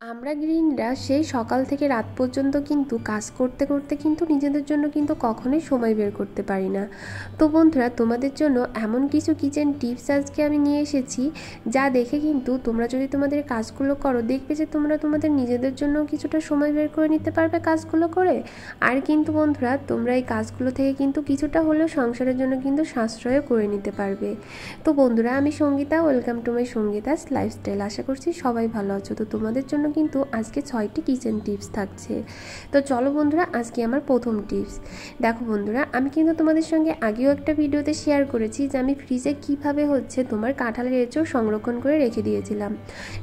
আমরা গৃহিণীরা সেই সকাল থেকে রাত পর্যন্ত কিন্তু কাজ করতে করতে কিন্তু নিজেদের জন্য কিন্তু কখনোই সময় বের করতে পারি না। তো বন্ধুরা, তোমাদের জন্য এমন কিছু কিচেন টিপস আজকে আমি নিয়ে এসেছি, যা দেখে কিন্তু তোমরা যদি তোমাদের কাজগুলো করো, দেখবে যে তোমরা তোমাদের নিজেদের জন্য কিছুটা সময় বের করে নিতে পারবে কাজগুলো করে। আর কিন্তু বন্ধুরা, তোমরা এই কাজগুলো থেকে কিন্তু কিছুটা হলেও সংসারের জন্য কিন্তু সাশ্রয় করে নিতে পারবে। তো বন্ধুরা, আমি Sangeeta, welcome to my Sangeeta's lifestyle. আশা করছি সবাই ভালো আছো। তো তোমাদের জন্য কিন্তু আজকে 6টি কিচেন টিপস থাকছে। তো চলো বন্ধুরা, আজকে আমার প্রথম টিপস। দেখো বন্ধুরা, আমি কিন্তু তোমাদের সঙ্গে আগেও একটা ভিডিওতে শেয়ার করেছি যে আমি ফ্রিজে কিভাবে তোমার কাঁঠালের এঁচড় সংরক্ষণ করে রেখে দিয়েছিলাম।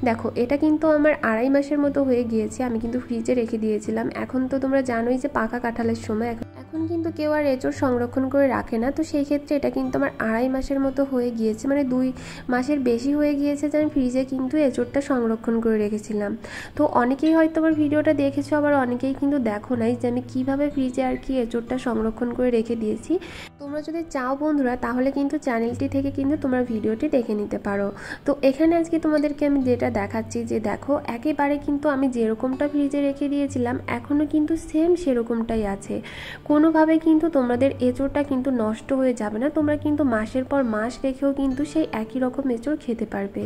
দেখো, এটা কিন্তু আমার 2.5 মাসের মতো হয়ে গিয়েছে। আমি কিন্তু ফ্রিজে রেখে দিয়েছিলাম। এখন তো তোমরা জানোই যে পাকা কাঁঠালের সময় এখন কিন্তু কেউ আর এঁচড় সংরক্ষণ করে রাখে না। তো সেই ক্ষেত্রে এটা কিন্তু আমার 2.5 মাসের মতো হয়ে গিয়েছে, মানে 2 মাসের বেশি হয়ে গিয়েছে যে আমি ফ্রিজে কিন্তু এঁচড়টা সংরক্ষণ করে রেখেছিলাম। তো অনেকেই হয়তো আমার ভিডিওটা দেখেছো, আবার অনেকেই কিন্তু দেখো নাই যে আমি কিভাবে ফ্রিজে এঁচড়টা সংরক্ষণ করে রেখে দিয়েছি। তোমরা যদি চাও বন্ধুরা, তাহলে কিন্তু চ্যানেলটি থেকে কিন্তু তোমরা ভিডিওটি দেখে নিতে পারো। তো এখানে আজকে তোমাদেরকে আমি যেটা দেখাচ্ছি, যে দেখো একেবারে কিন্তু আমি যেরকমটা ফ্রিজে রেখে দিয়েছিলাম এখনও কিন্তু সেম সেরকমটাই আছে। কোনোভাবে কিন্তু তোমাদের এঁচড়টা কিন্তু নষ্ট হয়ে যাবে না। তোমরা কিন্তু মাসের পর মাস রেখেও কিন্তু সেই একই রকম এঁচড় খেতে পারবে।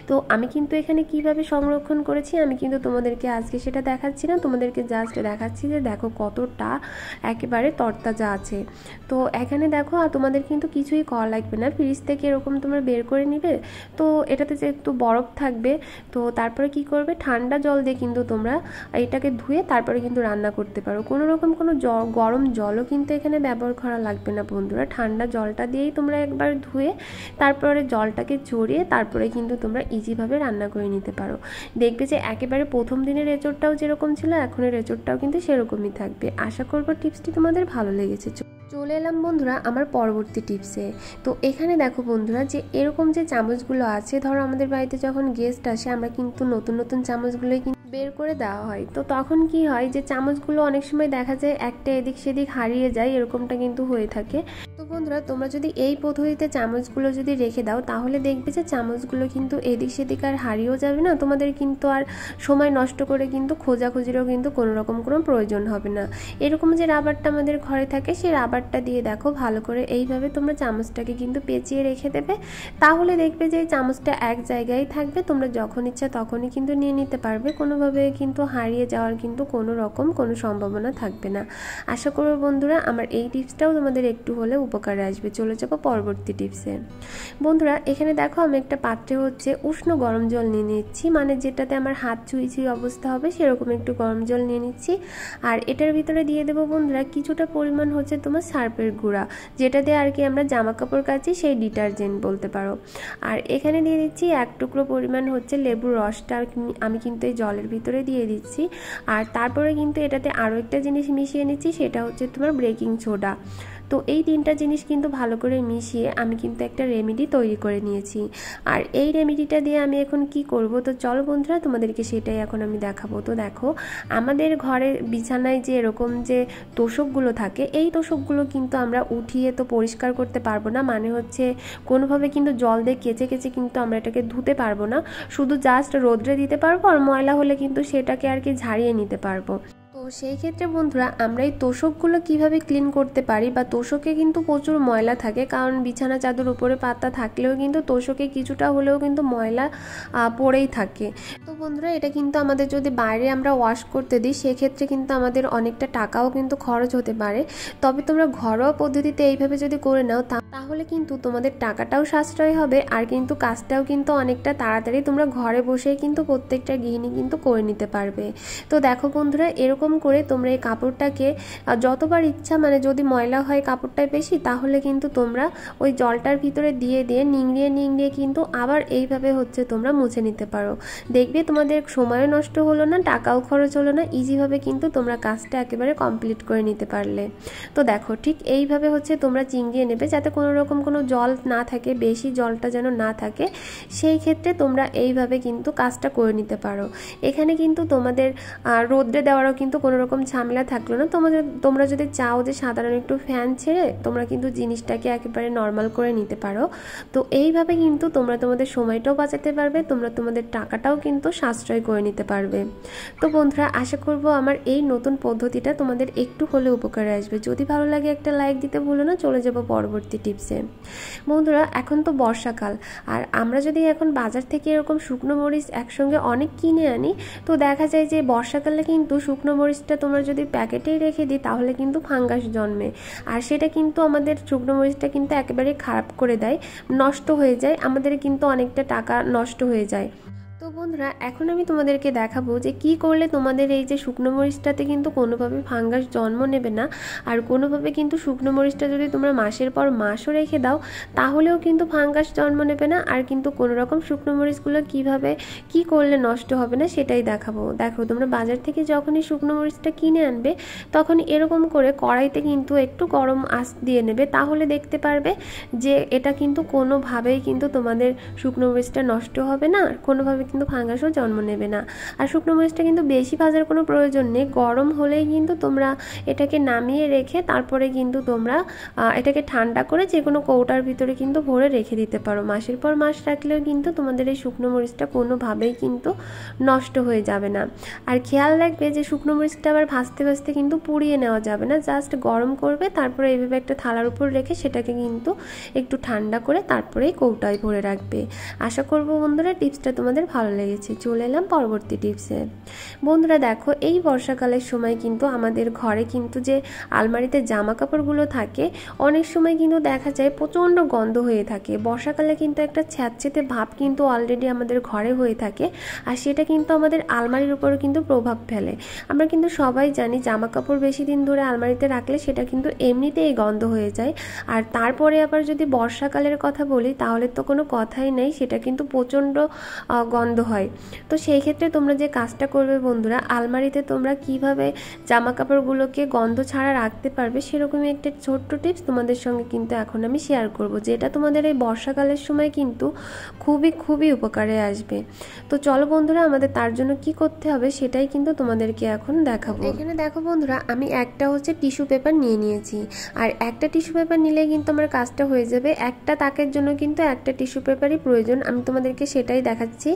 তো আমি কিন্তু এখানে কিভাবে সংরক্ষণ করেছি আমি কিন্তু তোমাদেরকে আজকে সেটা দেখাচ্ছি না, তোমাদেরকে জাস্ট দেখাচ্ছি যে দেখো কতটা একেবারে তরতাজা আছে। তো এখানে দেখো, আর তোমাদের কিন্তু কিছুই করা লাগবে না। ফ্রিজ থেকে এরকম তোমরা বের করে নিবে। তো এটাতে যে একটু বরফ থাকবে, তো তারপরে কি করবে, ঠান্ডা জল দিয়ে কিন্তু তোমরা এটাকে ধুয়ে তারপরে কিন্তু রান্না করতে পারো। কোনো রকম কোনো গরম জলও কিন্তু এখানে ব্যবহার করা লাগবে না বন্ধুরা। ঠান্ডা জলটা দিয়েই তোমরা একবার ধুয়ে তারপরে জলটাকে ঝরিয়ে তারপরে কিন্তু তোমরা ইজিভাবে রান্না করে নিতে পারো। দেখবে যে একেবারে প্রথম দিনের এঁচড়টাও যেরকম ছিল, এখনের এঁচড়টাও কিন্তু সেরকমই থাকবে। আশা করবো টিপসটি তোমাদের ভালো লেগেছে। চলে এলাম বন্ধুরা আমার পরবর্তী টিপসে। তো এখানে দেখো বন্ধুরা, যে এরকম যে চামচগুলো আছে, ধরো আমাদের বাড়িতে যখন গেস্ট আসে, আমরা কিন্তু নতুন নতুন চামচগুলোই কিন্তু বের করে দেওয়া হয়। তো তখন কি হয়, যে চামচগুলো অনেক সময় দেখা যায় একটা এদিক সেদিক হারিয়ে যায়, এরকমটা কিন্তু হয়ে থাকে। তো বন্ধুরা, তোমরা যদি এই পদ্ধতিতে চামচগুলো যদি রেখে দাও, তাহলে দেখবে যে চামচগুলো কিন্তু এদিক সেদিক আর হারিয়েও যাবে না। তোমাদের কিন্তু আর সময় নষ্ট করে কিন্তু খোঁজাখুঁজিরও কিন্তু কোনো রকম কোনো প্রয়োজন হবে না। এরকম যে রাবারটা আমাদের ঘরে থাকে, সেই রাবারটা দিয়ে দেখো ভালো করে এইভাবে তোমরা চামচটাকে কিন্তু পেঁচিয়ে রেখে দেবে। তাহলে দেখবে যে চামচটা এক জায়গায় থাকবে, তোমরা যখন ইচ্ছা তখনই কিন্তু নিয়ে নিতে পারবে। কোনোভাবে কিন্তু হারিয়ে যাওয়ার কিন্তু কোনো রকম কোনো সম্ভাবনা থাকবে না। আশা করব বন্ধুরা, আমার এই টিপসটাও তোমাদের একটু হলে উপকারে আসবে। চলে যাবো পরবর্তী টিপসে। বন্ধুরা, এখানে দেখো আমি একটা পাত্রে উষ্ণ গরম জল নিয়ে নিচ্ছি, মানে যেটাতে আমার হাত ছুঁই ছুঁই অবস্থা হবে সেরকম একটু গরম জল নিয়ে নিচ্ছি। আর এটার ভিতরে দিয়ে দেবো বন্ধুরা কিছুটা পরিমাণ তোমার সার্ফের গুঁড়া, যেটা দিয়ে আর কি আমরা জামা কাপড় কাচি, সেই ডিটারজেন্ট বলতে পারো। আর এখানে দিয়ে দিচ্ছি 1 টুকরো পরিমাণ লেবুর রসটা আমি কিন্তু এই জলের ভিতরে দিয়ে দিচ্ছি। আর তারপরে কিন্তু এটাতে আরও একটা জিনিস মিশিয়ে নিচ্ছি, সেটা তোমার বেকিং সোডা। তো এই 3টা জিনিস কিন্তু ভালো করে মিশিয়ে আমি কিন্তু একটা রেমেডি তৈরি করে নিয়েছি। আর এই রেমেডিটা দিয়ে আমি এখন কি করব, তো চলো বন্ধুরা, তোমাদেরকে সেটাই এখন আমি দেখাবো। তো দেখো, আমাদের ঘরে বিছানায় যে এরকম যে তোষকগুলো থাকে, এই তোষকগুলো কিন্তু আমরা উঠিয়ে তো পরিষ্কার করতে পারবো না, মানে কোনোভাবে কিন্তু জল দিয়ে কেচে কেচে কিন্তু আমরা এটাকে ধুতে পারবো না। শুধু জাস্ট রোদ্রে দিতে পারবো, আর ময়লা হলে কিন্তু সেটাকে আর কি ঝাড়িয়ে নিতে পারবো। তো সেই ক্ষেত্রে বন্ধুরা, আমরা এই তোষকগুলো কিভাবে ক্লিন করতে পারি, বা তোষকে কিন্তু প্রচুর ময়লা থাকে, কারণ বিছানা চাদর উপরে পাতা থাকলেও কিন্তু তোষকে কিছুটা হলেও কিন্তু ময়লা পড়েই থাকে। তো বন্ধুরা, এটা কিন্তু আমাদের যদি বাইরে আমরা ওয়াশ করতে দিই, সেক্ষেত্রে কিন্তু আমাদের অনেকটা টাকাও কিন্তু খরচ হতে পারে। তবে তোমরা ঘরোয়া পদ্ধতিতে এইভাবে যদি করে নাও, তাহলে কিন্তু তোমাদের টাকাটাও সাশ্রয় হবে, আর কিন্তু কাজটাও কিন্তু অনেকটা তাড়াতাড়ি তোমরা ঘরে বসেই কিন্তু প্রত্যেকটা গৃহিণী কিন্তু করে নিতে পারবে। তো দেখো বন্ধুরা, এরকম করে তোমরা এই কাপড়টাকে যতবার ইচ্ছা, মানে যদি ময়লা হয় কাপড়টায় বেশি, তাহলে কিন্তু তোমরা ওই জলটার ভিতরে দিয়ে দিয়ে নিংড়িয়ে নিংড়িয়ে কিন্তু আবার এইভাবে তোমরা মুছে নিতে পারো। দেখবে তোমাদের সময়ও নষ্ট হলো না, টাকাও খরচ হলো না, ইজিভাবে কিন্তু তোমরা কাজটা একেবারে কমপ্লিট করে নিতে পারলে। তো দেখো, ঠিক এইভাবে তোমরা চিংড়িয়ে নেবে, যাতে কোনো রকম কোনো জল না থাকে, বেশি জলটা যেন না থাকে, সেই ক্ষেত্রে তোমরা এইভাবে কিন্তু কাজটা করে নিতে পারো। এখানে কিন্তু তোমাদের রোদ্রে দেওয়ারও কিন্তু কোনো রকম ঝামেলা থাকলো না। তোমরা যদি চাও যে সাধারণ একটু ফ্যান ছেড়ে তোমরা কিন্তু জিনিসটাকে একেবারে নর্মাল করে নিতে পারো। তো এইভাবে কিন্তু তোমরা তোমাদের সময়টাও বাঁচাতে পারবে, তোমরা তোমাদের টাকাটাও কিন্তু সাশ্রয় করে নিতে পারবে। তো বন্ধুরা, আশা করব আমার এই নতুন পদ্ধতিটা তোমাদের একটু হলে উপকারে আসবে। যদি ভালো লাগে একটা লাইক দিতে ভুলো না। চলে যাব পরবর্তী টিপসে। বন্ধুরা, এখন তো বর্ষাকাল, আর আমরা যদি এখন বাজার থেকে এরকম শুকনো মরিচ একসঙ্গে অনেক কিনে আনি, তো দেখা যায় যে বর্ষাকালে কিন্তু শুকনো মরিচটা তোমরা যদি প্যাকেটেই রেখে দিই তাহলে কিন্তু ফাঙ্গাস জন্মে, আর সেটা কিন্তু আমাদের শুকনো মরিচটা কিন্তু একেবারে খারাপ করে দেয়, নষ্ট হয়ে যায়, আমাদের কিন্তু অনেকটা টাকা নষ্ট হয়ে যায়। তো বন্ধুরা, এখন আমি তোমাদেরকে দেখাবো যে কি করলে তোমাদের এই যে শুকনো মরিচটাতে কিন্তু কোনোভাবে ফাঙ্গাস জন্ম নেবে না, আর কোনোভাবে কিন্তু শুকনো মরিচটা যদি তোমরা মাসের পর মাসও রেখে দাও তাহলেও কিন্তু ফাঙ্গাস জন্ম নেবে না, আর কিন্তু কোনো রকম শুকনো মরিচগুলো কিভাবে কি করলে নষ্ট হবে না সেটাই দেখাবো। দেখো, তোমরা বাজার থেকে যখনই শুকনো মরিচটা কিনে আনবে তখন এরকম করে কড়াইতে কিন্তু একটু গরম আঁচ দিয়ে নেবে, তাহলে দেখতে পারবে যে এটা কিন্তু কোনোভাবেই কিন্তু তোমাদের শুকনো মরিচটা নষ্ট হবে না, কোনোভাবে কিন্তু ফাঙ্গাসও জন্ম নেবে না। আর শুকনো মরিচটা কিন্তু বেশি ভাজার কোনো প্রয়োজন নেই, গরম হলেই কিন্তু তোমরা এটাকে নামিয়ে রেখে তারপরে কিন্তু তোমরা এটাকে ঠান্ডা করে যে কোনো কৌটার ভিতরে কিন্তু ভরে রেখে দিতে পারো। মাসের পর মাস রাখলেও কিন্তু তোমাদের এই শুকনো মরিচটা কোনোভাবেই কিন্তু নষ্ট হয়ে যাবে না। আর খেয়াল রাখবে যে শুকনো মরিচটা আবার ভাজতে ভাজতে কিন্তু পুড়িয়ে নেওয়া যাবে না, জাস্ট গরম করবে, তারপরে এইভাবে একটা থালার উপর রেখে সেটাকে কিন্তু একটু ঠান্ডা করে তারপরেই কৌটায় ভরে রাখবে। আশা করবো বন্ধুরা টিপসটা তোমাদের ভালো লেগেছে। চলে এলাম পরবর্তী টিপসে। বন্ধুরা দেখো, এই বর্ষাকালের সময় কিন্তু আমাদের ঘরে কিন্তু যে আলমারিতে জামা কাপড়গুলো থাকে অনেক সময় কিন্তু দেখা যায় প্রচণ্ড গন্ধ হয়ে থাকে। বর্ষাকালে কিন্তু একটা ছ্যাঁতছেঁতে ভাব কিন্তু অলরেডি আমাদের ঘরে হয়ে থাকে, আর সেটা কিন্তু আমাদের আলমারির উপরও কিন্তু প্রভাব ফেলে। আমরা কিন্তু সবাই জানি জামা কাপড় বেশি দিন ধরে আলমারিতে রাখলে সেটা কিন্তু এমনিতেই গন্ধ হয়ে যায়, আর তারপরে আবার যদি বর্ষাকালের কথা বলি তাহলে তো কোনো কথাই নেই, সেটা কিন্তু প্রচণ্ড গন্ধ হয়। তো সেই ক্ষেত্রে তোমরা যে কাজটা করবে বন্ধুরা, আলমারিতে তোমরা কিভাবে জামা কাপড়গুলোকে গন্ধ ছাড়া রাখতে পারবে সেরকমই একটা ছোট্ট টিপস তোমাদের সঙ্গে কিন্তু এখন আমি শেয়ার করব, যেটা তোমাদের এই বর্ষাকালের সময় কিন্তু খুবই খুবই উপকারে আসবে। তো চলো বন্ধুরা, আমাদের তার জন্য কি করতে হবে সেটাই কিন্তু তোমাদেরকে এখন দেখাবো। এখানে দেখো বন্ধুরা, আমি একটা টিস্যু পেপার নিয়ে নিয়েছি, আর একটা টিস্যু পেপার নিলে কিন্তু আমার কাজটা হয়ে যাবে। একটা তাকের জন্য কিন্তু একটা টিস্যু পেপারই প্রয়োজন, আমি তোমাদেরকে সেটাই দেখাচ্ছি।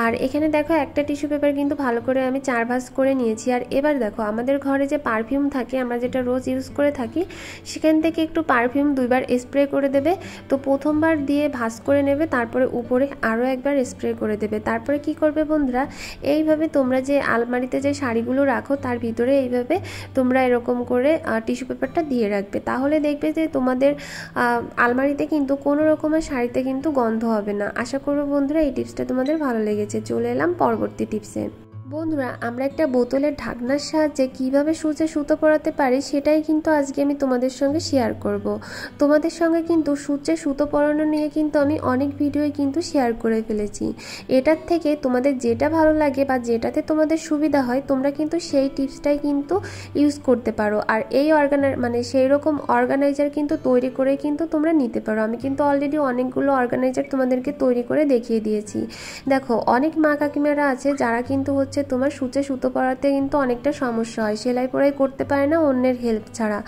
আর এখানে দেখো, একটা টিস্যু পেপার কিন্তু ভালো করে আমি 4 ভাঁজ করে নিয়েছি। আর এবার দেখো, আমাদের ঘরে যে পারফিউম থাকে, আমরা যেটা রোজ ইউজ করে থাকি, সেখান থেকে একটু পারফিউম 2বার স্প্রে করে দেবে। তো প্রথমবার দিয়ে ভাঁজ করে নেবে, তারপরে উপরে আরও একবার স্প্রে করে দেবে। তারপরে কি করবে বন্ধুরা, এইভাবে তোমরা যে আলমারিতে যে শাড়িগুলো রাখো তার ভিতরে এইভাবে তোমরা এরকম করে টিস্যু পেপারটা দিয়ে রাখবে, তাহলে দেখবে যে তোমাদের আলমারিতে কিন্তু কোনো রকমের শাড়িতে কিন্তু গন্ধ হবে না। আশা করবো বন্ধুরা এই টিপসটা তোমাদের ভালো লেগেছে। চলে এলাম পরবর্তী টিপসে। বন্ধুরা, আমরা একটা বোতলের ঢাকনার সাহায্যে কিভাবে সূচে সুতো পরাতে পারি সেটাই কিন্তু আজকে আমি তোমাদের সঙ্গে শেয়ার করব। তোমাদের সঙ্গে কিন্তু সূচে সুতো পরানো নিয়ে কিন্তু আমি অনেক ভিডিওই কিন্তু শেয়ার করে ফেলেছি। এটার থেকে তোমাদের যেটা ভালো লাগে বা যেটাতে তোমাদের সুবিধা হয় তোমরা কিন্তু সেই টিপসটাই কিন্তু ইউজ করতে পারো। আর এই সেই রকম অর্গানাইজার কিন্তু তৈরি করে কিন্তু তোমরা নিতে পারো। আমি কিন্তু অলরেডি অনেকগুলো অর্গানাইজার তোমাদেরকে তৈরি করে দেখিয়ে দিয়েছি। দেখো, অনেক মা কাকিমারা আছে যারা কিন্তু তোমার সূচে সুতো পরাতে কিন্তু অনেকটা সমস্যা হয়, সেলাই পড়াই করতে পারে না অন্যের হেল্প ছাড়া।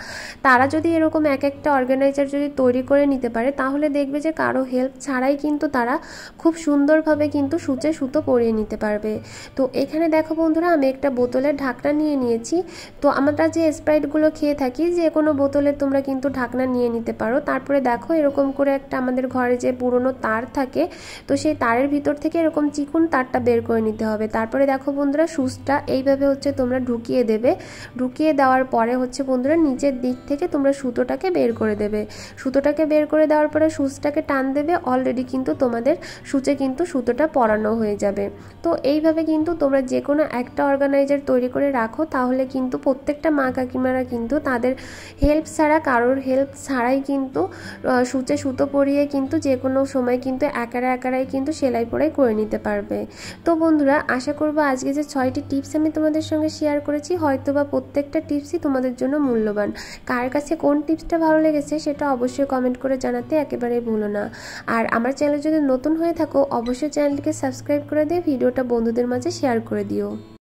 তারা যদি এরকম একটা অর্গানাইজার যদি তৈরি করে নিতে পারে তাহলে দেখবে যে কারো হেল্প ছাড়াই কিন্তু তারা খুব সুন্দরভাবে কিন্তু সূচে সুতো পরিয়ে নিতে পারবে। তো এখানে দেখো বন্ধুরা, আমি একটা বোতলের ঢাকনা নিয়ে নিয়েছি। তো আমরা যে স্প্রাইটগুলো খেয়ে থাকি, যে কোনো বোতলে তোমরা কিন্তু ঢাকনা নিয়ে নিতে পারো। তারপরে দেখো, এরকম করে একটা আমাদের ঘরে যে পুরনো তার থাকে, তো সেই তারের ভিতর থেকে এরকম চিকুন তারটা বের করে নিতে হবে। তারপরে দেখো বন্ধুরা, সুচটা এইভাবে তোমরা ঢুকিয়ে দেবে। ঢুকিয়ে দেওয়ার পরে বন্ধুরা, নিচের দিক থেকে তোমরা সুতোটাকে বের করে দেবে। সুতোটাকে বের করে দেওয়ার পরে সুচটাকে টান দেবে, অলরেডি কিন্তু তোমাদের সূচে কিন্তু সুতোটা পরানো হয়ে যাবে। তো এইভাবে কিন্তু তোমরা যে কোনো একটা অর্গানাইজার তৈরি করে রাখো, তাহলে কিন্তু প্রত্যেকটা মা কাকিমারা কিন্তু তাদের হেল্প ছাড়া, কারোর হেল্প ছাড়াই কিন্তু সূচে সুতো পরিয়ে কিন্তু যে কোনো সময় কিন্তু একারাই কিন্তু সেলাই পড়াই করে নিতে পারবে। তো বন্ধুরা, আশা করবো আজকে যে 6টি টিপস আমি তোমাদের সঙ্গে শেয়ার করেছি, হয়তোবা প্রত্যেকটা টিপসই তোমাদের জন্য মূল্যবান। কার কাছে কোন টিপসটা ভালো লেগেছে সেটা অবশ্যই কমেন্ট করে জানাতে একেবারেই ভুলো না। আর আমার চ্যানেল যদি নতুন হয়ে থাকো অবশ্যই চ্যানেলটিকে সাবস্ক্রাইব করে দিয়ে ভিডিওটা বন্ধুদের মাঝে শেয়ার করে দিও।